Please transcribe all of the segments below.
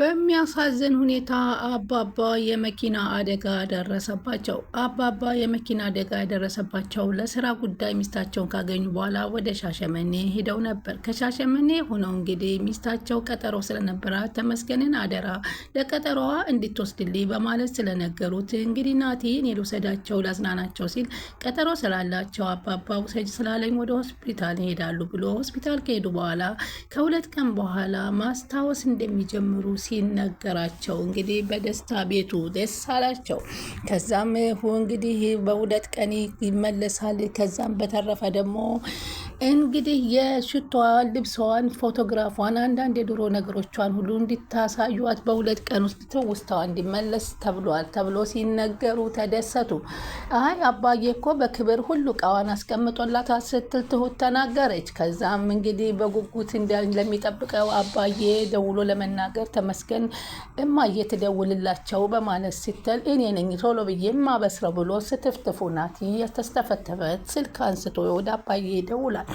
በሚያሳዝን ሁኔታ አባባ የመኪና አደጋ ደረሰባቸው። አባባ የመኪና አደጋ የደረሰባቸው ለስራ ጉዳይ ሚስታቸውን ካገኙ በኋላ ወደ ሻሸመኔ ሄደው ነበር። ከሻሸመኔ ሆነው እንግዲህ ሚስታቸው ቀጠሮ ስለነበራት ተመስገንን አደራ ለቀጠሮዋ እንድትወስድልኝ በማለት ስለነገሩት እንግዲህ ናቲ እኔ ልውሰዳቸው ላዝናናቸው ሲል ቀጠሮ ስላላቸው አባባ ውሰጅ ስላለኝ ወደ ሆስፒታል ይሄዳሉ ብሎ ሆስፒታል ከሄዱ በኋላ ከሁለት ቀን በኋላ ማስታወስ እንደሚጀምሩ ሲነገራቸው እንግዲህ በደስታ ቤቱ ደስ አላቸው። ከዛም እንግዲህ በሁለት ቀን ይመለሳል። ከዛም በተረፈ ደግሞ እንግዲህ የሽቷን፣ ልብሷን፣ ፎቶግራፏን አንዳንድ የድሮ ነገሮቿን ሁሉ እንዲታሳዩት በሁለት ቀን ውስጥ ትውስታዋ እንዲመለስ ተብሏል ተብሎ ሲነገሩ ተደሰቱ። አይ አባዬ እኮ በክብር ሁሉ እቃዋን አስቀምጦላታል ስትል ትሁት ተናገረች። ከዛም እንግዲህ በጉጉት ለሚጠብቀው አባዬ ደውሎ ለመናገር ተመስገን እማዬ ትደውልላቸው በማለት ስትል እኔ ነኝ ቶሎ ብዬ ማበስረው ብሎ ስትፍትፉ ናቲ የተስተፈተፈ ስልክ አንስቶ ወደ አባዬ ይደውላል።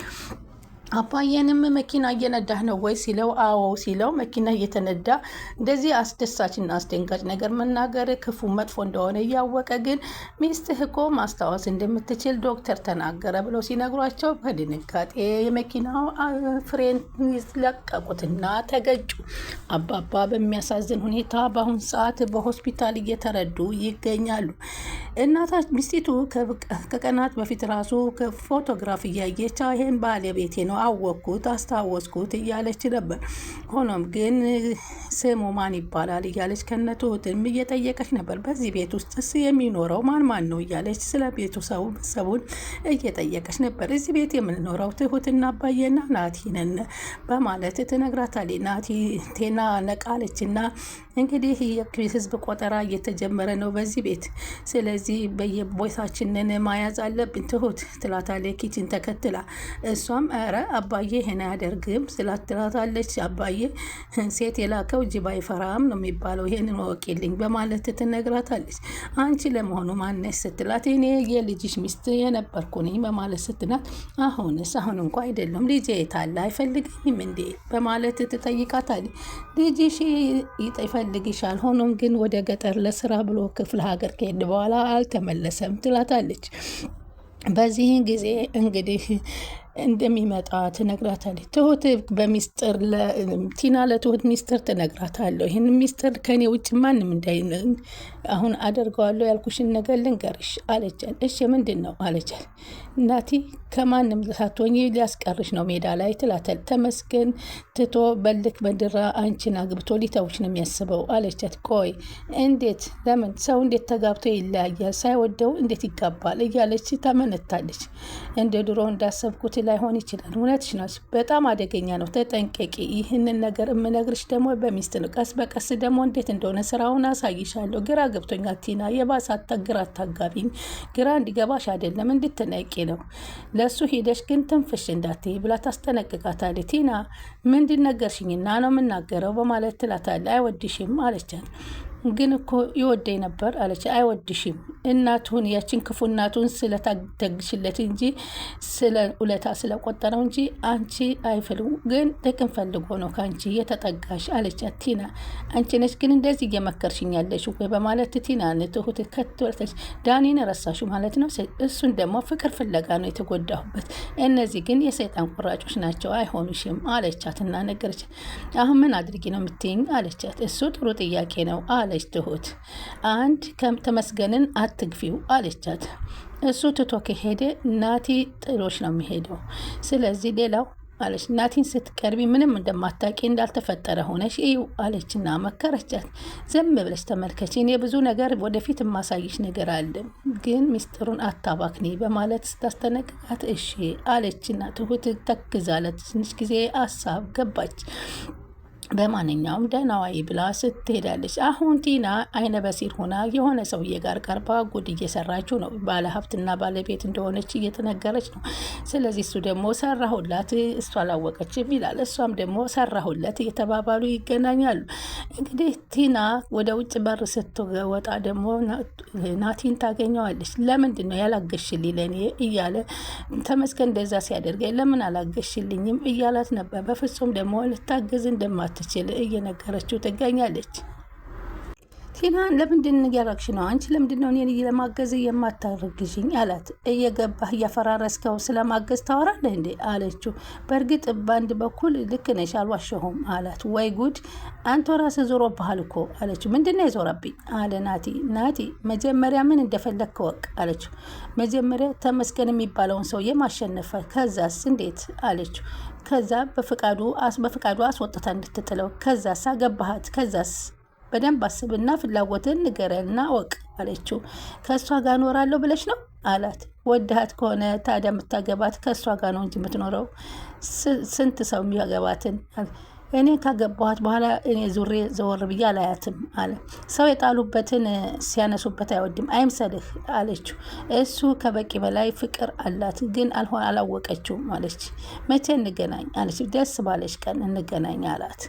አባዬንም መኪና እየነዳህ ነው ወይ ሲለው አዎ ሲለው መኪና እየተነዳ እንደዚህ አስደሳችና አስደንጋጭ ነገር መናገር ክፉ መጥፎ እንደሆነ እያወቀ ግን ሚስትህ እኮ ማስታወስ እንደምትችል ዶክተር ተናገረ ብለው ሲነግሯቸው በድንጋጤ የመኪናው ፍሬን ለቀቁትና ተገጩ። አባባ በሚያሳዝን ሁኔታ በአሁን ሰዓት በሆስፒታል እየተረዱ ይገኛሉ። እናታች ሚስቲቱ ከቀናት በፊት ራሱ ፎቶግራፍ እያየች ይሄን ባለቤቴ ነው አወቅኩት አስታወስኩት እያለች ነበር። ሆኖም ግን ስሙ ማን ይባላል እያለች ከነትሁትም እየጠየቀች ነበር። በዚህ ቤት ውስጥ የሚኖረው ማን ነው እያለች ስለ ቤተሰቡን እየጠየቀች ነበር። እዚህ ቤት የምንኖረው ትሁትና አባዬና ናቲ ነን በማለት ትነግራታለች። ናቲ ቴና ነቃለችና እንግዲህ የህዝብ ቆጠራ እየተጀመረ ነው በዚህ ቤት፣ ስለዚህ በየቦታችንን ማያዝ አለብን ትሁት ትላታለች ኪችን ተከትላ። እሷም ኧረ አባዬ ይሄን አያደርግም ትላታለች። አባዬ ሴት የላከው ጅብ አይፈራም ነው የሚባለው፣ ይሄንን ወቂልኝ በማለት ትነግራታለች። አንቺ ለመሆኑ ማነሽ ስትላት እኔ የልጅሽ ሚስት የነበርኩ ነኝ በማለት ስትላት አሁንስ አሁን እንኳ አይደለም ልጄ የታለ አይፈልገኝም እንዴ በማለት ትጠይቃታለች። ልጅሽ ይፈልግሻል፣ ሆኖም ግን ወደ ገጠር ለስራ ብሎ ክፍለ ሀገር ከሄድ በኋላ አልተመለሰም ትላታለች። በዚህን ጊዜ እንግዲህ እንደሚመጣ ትነግራታለች። ትሁት በሚስጥር ቲና ለትሁት ሚስጥር ትነግራታለሁ። ይህን ሚስጥር ከኔ ውጭ ማንም አሁን አደርገዋለሁ ያልኩሽን ነገር ልንገርሽ አለቻት። እሺ ምንድን ነው አለቻት። እናቲ ከማንም ሳትሆኚ ሊያስቀርሽ ነው ሜዳ ላይ ትላታል። ተመስገን ትቶ በልክ በድራ አንቺን አግብቶ ሊተውሽ ነው የሚያስበው አለቻት። ቆይ እንዴት ለምን ሰው እንዴት ተጋብቶ ይለያያል? ሳይወደው እንዴት ይጋባል? እያለች ተመነታለች። እንደ ድሮ እንዳሰብኩት ላይሆን ይችላል። እውነትሽ ነው፣ በጣም አደገኛ ነው፣ ተጠንቀቂ። ይህንን ነገር የምነግርሽ ደግሞ በሚስት ነው። ቀስ በቀስ ደግሞ እንዴት እንደሆነ ስራውን አሳይሻለሁ። ግራ ገብቶኛል ቲና፣ የባሰ ግራ አታጋቢኝ። ግራ እንዲገባሽ አይደለም እንድትነቂ ነው። ለሱ ሂደሽ ግን ትንፍሽ እንዳትይ ብላ ታስጠነቅቃታለች። ቲና ምንድን ነገርሽኝና ነው የምናገረው በማለት ትላታለች። አይወድሽም አለቻት። ግን እኮ ይወደኝ ነበር አለች። አይወድሽም፣ እናቱን ያችን ክፉ እናቱን ስለታደግሽለት እንጂ ስለ ውለታ ስለቆጠረው እንጂ አንቺ አይፈልጉ፣ ግን ጥቅም ፈልጎ ነው ከአንቺ የተጠጋሽ አለቻት። ቲና አንቺ ነች ግን እንደዚህ እየመከርሽኝ ያለሽ ወይ በማለት ቲና ትሁት ከትወለተች። ዳኒን ረሳሹ ማለት ነው፣ እሱን ደግሞ ፍቅር ፍለጋ ነው የተጎዳሁበት። እነዚህ ግን የሰይጣን ቁራጮች ናቸው፣ አይሆኑሽም አለቻትና ነገረች። አሁን ምን አድርጊ ነው የምትይኝ አለቻት። እሱ ጥሩ ጥያቄ ነው አለ ትሁት። አንድ ተመስገንን አትግፊው አለቻት። እሱ ትቶ ከሄደ ናቲ ጥሎሽ ነው የሚሄደው። ስለዚህ ሌላው አለች ናቲን ስትቀርቢ ምንም እንደማታውቂ እንዳልተፈጠረ ሆነሽ እዩ አለችና መከረቻት። ዝም ብለሽ ተመልከች፣ እኔ ብዙ ነገር ወደፊት የማሳይሽ ነገር አለ፣ ግን ሚስጥሩን አታባክኒ በማለት ስታስጠነቅቃት እሺ አለችና ትሁት ተክዛለት ትንሽ ጊዜ አሳብ ገባች። በማንኛውም ደህናዋይ ብላ ስትሄዳለች። አሁን ቲና አይነ በሲር ሆና የሆነ ሰውዬ ጋር ቀርባ ጉድ እየሰራችው ነው። ባለ ሀብትና ባለቤት እንደሆነች እየተነገረች ነው። ስለዚህ እሱ ደግሞ ሰራሁላት እሷ አላወቀችም ይላል፣ እሷም ደግሞ ሰራሁለት እየተባባሉ ይገናኛሉ። እንግዲህ ቲና ወደ ውጭ በር ስትወጣ ደግሞ ናቲን ታገኘዋለች። ለምንድን ነው ያላገሽልኝ ለእኔ እያለ ተመስገን እንደዛ ሲያደርገኝ ለምን አላገሽልኝም እያላት ነበር። በፍጹም ደግሞ ልታገዝ እንደማት እንደማትችል እየነገረችው ትገኛለች። ቲና ለምንድን እያረግሽ ነው? አንቺ ለምንድን ነው እኔን ለማገዝ የማታረግዥኝ? አላት። እየገባህ እያፈራረስከው ስለማገዝ ታወራለህ እንዴ? አለችው። በእርግጥ በአንድ በኩል ልክ ነሽ፣ አልዋሸሁም አላት። ወይ ጉድ፣ አንተ ራስህ ዞሮብሃል እኮ አለችው። ምንድን ነው የዞረብኝ? አለ ናቲ። ናቲ መጀመሪያ ምን እንደፈለግክ ወቅ አለችው። መጀመሪያ ተመስገን የሚባለውን ሰውዬ ማሸነፈ፣ ከዛስ እንዴት? አለችው። ከዛ በፍቃዱ አስወጥታ እንድትጥለው፣ ከዛስ አገባሃት፣ ከዛስ በደንብ አስብና ፍላጎትን ንገረና ወቅ አለችው። ከእሷ ጋር እኖራለሁ ብለሽ ነው አላት። ወድሃት ከሆነ ታዲያ የምታገባት ከእሷ ጋር ነው እንጂ የምትኖረው ስንት ሰው የሚያገባትን እኔ ካገባኋት በኋላ እኔ ዙሬ ዘወር ብዬ አላያትም አለ። ሰው የጣሉበትን ሲያነሱበት አይወድም አይምሰልህ አለችው። እሱ ከበቂ በላይ ፍቅር አላት፣ ግን አላወቀችውም አለች። መቼ እንገናኝ አለች። ደስ ባለች ቀን እንገናኝ አላት።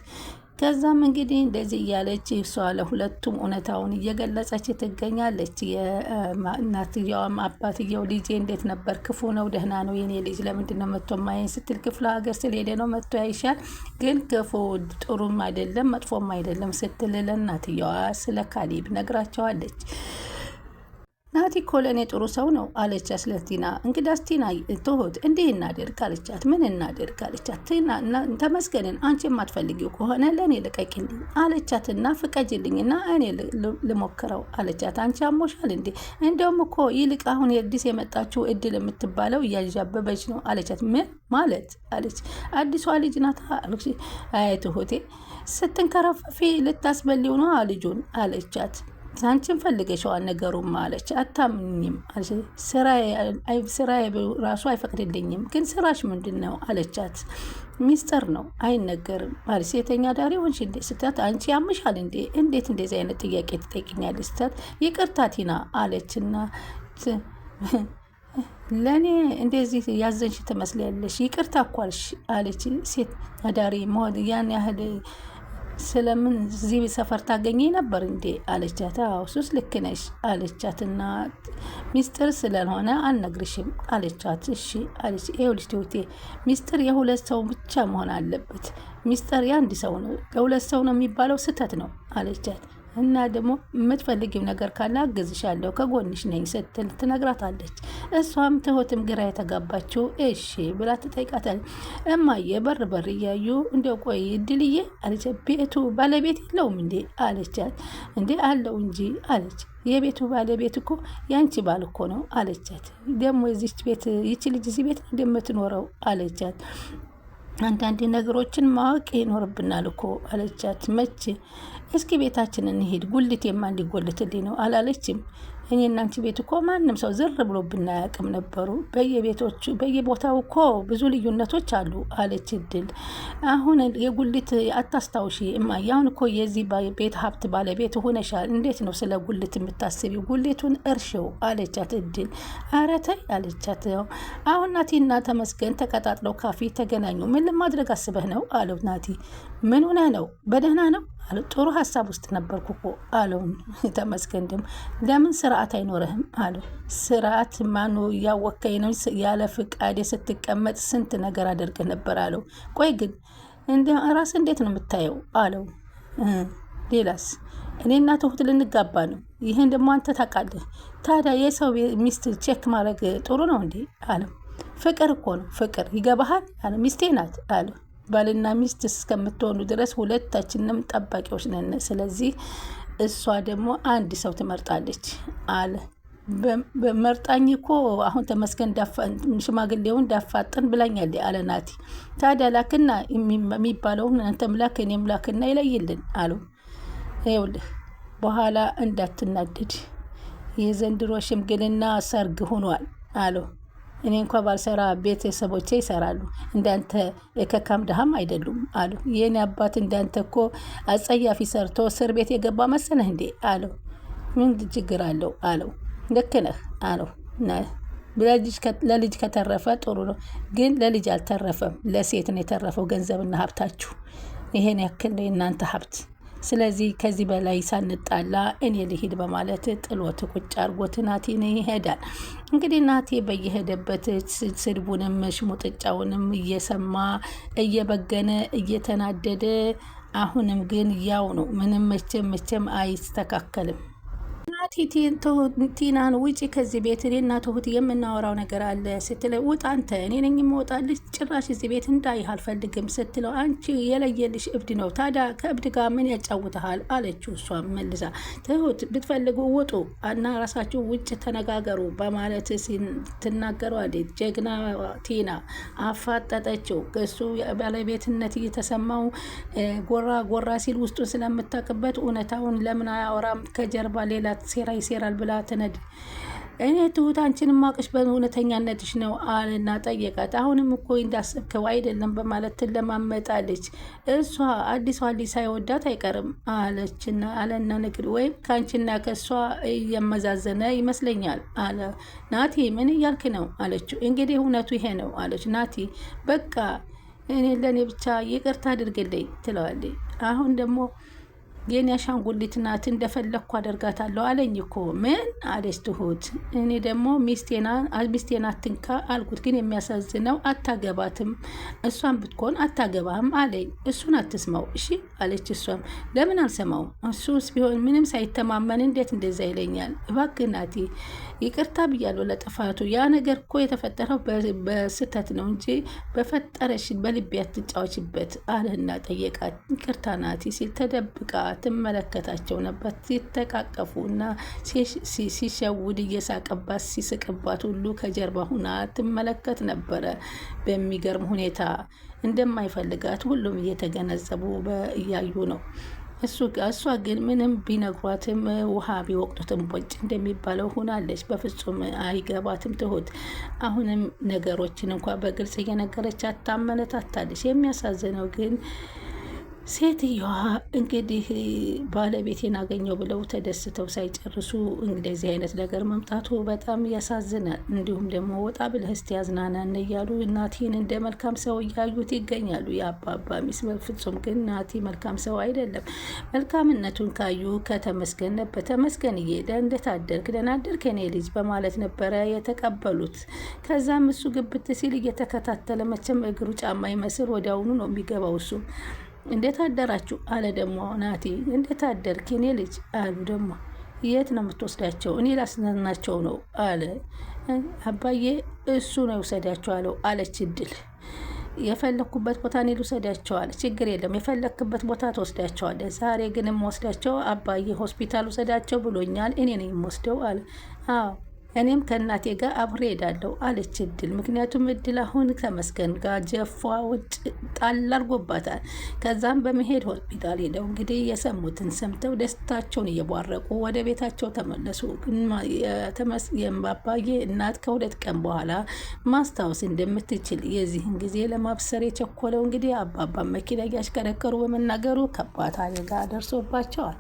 ከዛም እንግዲህ እንደዚህ እያለች እሷ ለሁለቱም እውነታውን እየገለጸች ትገኛለች። የእናትየዋም አባትየው ልጄ እንዴት ነበር? ክፉ ነው ደህና ነው የኔ ልጅ ለምንድን ነው መጥቶ ማየኝ ስትል ክፍለ ሀገር ስለሄደ ነው መጥቶ ያይሻል፣ ግን ክፉ ጥሩም አይደለም መጥፎም አይደለም ስትል ለእናትየዋ ስለ ካሌብ ነግራቸዋለች። ናቲ እኮ ለእኔ ጥሩ ሰው ነው አለቻት ስለቲና። እንግዳስ ቲና ትሁት እንዲህ እናደርግ አለቻት። ምን እናደርግ አለቻት። ቲና ተመስገንን አንቺ የማትፈልጊው ከሆነ ለእኔ ልቀቂልኝ አለቻትና ፍቀጅልኝና እኔ ልሞክረው አለቻት። አንቺ አሞሻል እንዴ? እንደውም እኮ ይልቅ አሁን የአዲስ የመጣችው እድል የምትባለው እያዣበበች ነው አለቻት። ምን ማለት አለች። አዲሷ ልጅ ናት አለች። አይ ትሁቴ ስትንከረፈፊ ልታስበሊው ነው ልጁን አለቻት። አንቺን ፈልገሽዋል ነገሩም አለች። አታምኝም ስራዬ ራሱ አይፈቅድልኝም፣ ግን ስራሽ ምንድን ነው አለቻት። ሚስጥር ነው አይነገርም ማለት ሴተኛ ዳሪ ሆንሽ እንዴ ስትላት፣ አንቺ ያምሻል እንዴ እንዴት እንደዚህ አይነት ጥያቄ ትጠይቅኛለች ስትላት፣ ይቅርታ ቲና አለችና ለእኔ እንደዚህ ያዘንሽ ትመስላለሽ፣ ይቅርታ እኮ አልሽ አለች። ሴት አዳሪ መሆን ያን ያህል ስለምን እዚህ ሰፈር ታገኘ ነበር እንዴ አለቻት። አዎ ሱስ ልክ ነሽ አለቻትና ሚስጥር ስለሆነ አልነግርሽም አለቻት። እሺ አለች። ይኸውልሽ ትሁቴ ሚስጥር የሁለት ሰው ብቻ መሆን አለበት። ሚስጥር የአንድ ሰው ነው፣ ለሁለት ሰው ነው የሚባለው ስህተት ነው አለቻት። እና ደግሞ የምትፈልጊው ነገር ካለ አግዝሻለሁ ከጎንሽ ነኝ ስትል ትነግራታለች። እሷም ትሁትም ግራ የተጋባችው እሺ ብላ ትጠይቃታለች። እማዬ በር እያዩ እንደው ቆይ እድልዬ አለች። ቤቱ ባለቤት የለውም እንዴ አለቻት። እንዴ አለው እንጂ አለች። የቤቱ ባለቤት እኮ ያንቺ ባል እኮ ነው አለቻት። ደግሞ የዚች ቤት ይቺ ልጅ እዚህ ቤት እንደምትኖረው አለቻት። አንዳንድ ነገሮችን ማወቅ ይኖርብናል እኮ አለቻት። መቼ? እስኪ ቤታችን እንሄድ ጉልቴማ እንዲጎልትልኝ ነው አላለችም? እኔ እናንቺ ቤት እኮ ማንም ሰው ዝር ብሎ ብናያቅም ነበሩ። በየቦታው እኮ ብዙ ልዩነቶች አሉ አለች እድል። አሁን የጉልት አታስታውሺ እማዬ፣ አሁን እኮ የዚህ ቤት ሀብት ባለቤት ሆነሻል። እንዴት ነው ስለ ጉልት የምታስቢው? ጉልቱን እርሽው አለቻት እድል። ኧረ ተይ አለቻት። አሁን ናቲና ተመስገን ተቀጣጥለው ካፌ ተገናኙ። ምን ለማድረግ አስበህ ነው አለው ናቲ። ምን ሆነ ነው? በደህና ነው አለ። ጥሩ ሀሳብ ውስጥ ነበርኩ እኮ አለው ተመስገን። ደግሞ ለምን ስርዓት አይኖርህም አለው። ስርዓት ማኑ እያወከኝ ነው? ያለ ፍቃድ ስትቀመጥ ስንት ነገር አደርግ ነበር አለው። ቆይ ግን ራስ እንዴት ነው የምታየው አለው። ሌላስ? እኔና ትሁት ልንጋባ ነው። ይህን ደግሞ አንተ ታውቃለህ። ታዲያ የሰው ሚስት ቼክ ማድረግ ጥሩ ነው እንዴ አለው። ፍቅር እኮ ነው ፍቅር፣ ይገባሃል አለ። ሚስቴ ናት አለው። ባልና ሚስት እስከምትሆኑ ድረስ ሁለታችንም ጠባቂዎች ነን። ስለዚህ እሷ ደግሞ አንድ ሰው ትመርጣለች አለ። በመርጣኝ እኮ አሁን ተመስገን ሽማግሌውን ዳፋጥን ብላኛለች አለ ናቲ። ታዲያ ላክና የሚባለውን አንተም ላክ እኔም ላክና ይለይልን አለው። ይኸውልህ በኋላ እንዳትናደድ የዘንድሮ ሽምግልና ሰርግ ሆኗል አለው። እኔ እንኳ ባልሰራ ቤተሰቦቼ ይሰራሉ፣ እንዳንተ የከካም ድሃም አይደሉም አሉ። የኔ አባት እንዳንተ እኮ አጸያፊ ሰርቶ እስር ቤት የገባ መሰለህ እንዴ አለው። ምን ችግር አለው አለው። ልክ ነህ አለው። ለልጅ ከተረፈ ጥሩ ነው፣ ግን ለልጅ አልተረፈም፣ ለሴት ነው የተረፈው ገንዘብና ሀብታችሁ። ይሄን ያክል ነው የእናንተ ሀብት። ስለዚህ ከዚህ በላይ ሳንጣላ እኔ ልሂድ በማለት ጥሎት ቁጭ አርጎት ናቲን ይሄዳል። እንግዲህ ናቲ በየሄደበት ስድቡንም ሽሙጥጫውንም እየሰማ እየበገነ እየተናደደ አሁንም ግን ያው ነው። ምንም መቼም አይስተካከልም። ቲናን ውጪ ከዚህ ቤት እኔና ትሁት የምናወራው ነገር አለ ስትለው፣ ውጣ አንተ፣ እኔ ነኝ የምወጣልሽ፣ ጭራሽ እዚህ ቤት እንዳይህ አልፈልግም ስትለው፣ አንቺ የለየልሽ እብድ ነው፣ ታዲያ ከእብድ ጋር ምን ያጫውተሃል አለችው። እሷም መልሳ ትሁት ብትፈልጉ ውጡ እና ራሳችሁ ውጭ ተነጋገሩ በማለት ትናገረዋለች። ጀግና ቲና አፋጠጠችው። እሱ ባለቤትነት እየተሰማው ጎራ ሲል ውስጡን ስለምታውቅበት እውነታውን ለምን አያወራም ከጀርባ ሌላ ሴራ ይሴራል ብላ ትነድ። እኔ ትሁት አንቺን ማቅሽ በእውነተኛነትሽ ነው አለና ጠየቃት። አሁንም እኮ እንዳሰብከው አይደለም በማለት ትለማመጣለች። እሷ አዲሷ ልጅ ሳይወዳት አይቀርም አለችና አለና ንግድ ወይም ከአንቺና ከእሷ እየመዛዘነ ይመስለኛል አለ። ናቲ ምን እያልክ ነው አለችው። እንግዲህ እውነቱ ይሄ ነው አለች ናቲ። በቃ እኔ ለእኔ ብቻ ይቅርታ አድርግልኝ ትለዋለች። አሁን ደግሞ የኔ አሻንጉሊት ናት እንደፈለግኩ አደርጋታለሁ አለኝ እኮ። ምን አለች ትሁት። እኔ ደግሞ ሚስቴና አትንካ አልኩት፣ ግን የሚያሳዝነው አታገባትም፣ እሷን ብትኮን አታገባም አለኝ። እሱን አትስማው እሺ አለች። እሷም ለምን አልሰማውም? እሱስ ቢሆን ምንም ሳይተማመን እንዴት እንደዛ ይለኛል? እባክህ ናቲ ይቅርታ ብያለሁ ለጥፋቱ። ያ ነገር እኮ የተፈጠረው በስህተት ነው እንጂ በፈጠረሽ በልቤ አትጫወችበት አለና ጠየቃት። ይቅርታ ናቲ ሲል ተደብቃ ትመለከታቸው ነበር። ሲተቃቀፉ እና ሲሸውድ እየሳቀባት ሲስቅባት ሁሉ ከጀርባ ሁና ትመለከት ነበረ። በሚገርም ሁኔታ እንደማይፈልጋት ሁሉም እየተገነዘቡ እያዩ ነው። እሷ ግን ምንም ቢነግሯትም ውሃ ቢወቅጡትም ቦጭ እንደሚባለው ሆናለች። በፍጹም አይገባትም ትሁት። አሁንም ነገሮችን እንኳ በግልጽ እየነገረች አታመነታታለች። የሚያሳዝነው ግን ሴትየዋ እንግዲህ ባለቤቴን አገኘው ብለው ተደስተው ሳይጨርሱ እንደዚህ አይነት ነገር መምጣቱ በጣም ያሳዝናል። እንዲሁም ደግሞ ወጣ ብለህ እስቲ ያዝናናን እያሉ ናቲን እንደ መልካም ሰው እያዩት ይገኛሉ። የአባባ ሚስት በፍጹም ግን ናቲ መልካም ሰው አይደለም። መልካምነቱን ካዩ ከተመስገን ነበር። ተመስገንዬ እንዴት አደርክ? ደህና አደርክ የኔ ልጅ በማለት ነበረ የተቀበሉት። ከዛም እሱ ግብት ሲል እየተከታተለ መቼም እግሩ ጫማ ይመስል ወዲያውኑ ነው የሚገባው እሱ እንዴት አደራችሁ አለ ደግሞ ናቲ። እንዴት አደርክ የኔ ልጅ አሉ ደግሞ። የት ነው የምትወስዳቸው? እኔ ላስናናቸው ነው አለ አባዬ። እሱ ነው የወሰዳቸው አለው አለች እድል። የፈለኩበት ቦታ እኔ ልውሰዳቸው አለ። ችግር የለም የፈለክበት ቦታ ትወስዳቸዋለህ። ዛሬ ግን የምወስዳቸው አባዬ ሆስፒታል ውሰዳቸው ብሎኛል። እኔ ነኝ የምወስደው አለ። አዎ እኔም ከእናቴ ጋር አብሬ ሄዳለሁ አለች እድል። ምክንያቱም እድል አሁን ተመስገን ጋር ጀፏ ውጭ ጣል አድርጎባታል። ከዛም በመሄድ ሆስፒታል ሄደው እንግዲህ የሰሙትን ሰምተው ደስታቸውን እየቧረቁ ወደ ቤታቸው ተመለሱ። የአባዬ እናት ከ2 ቀን በኋላ ማስታወስ እንደምትችል የዚህን ጊዜ ለማብሰር የቸኮለው እንግዲህ አባባ መኪና እያሽከረከሩ በመናገሩ ከባድ አደጋ ደርሶባቸዋል።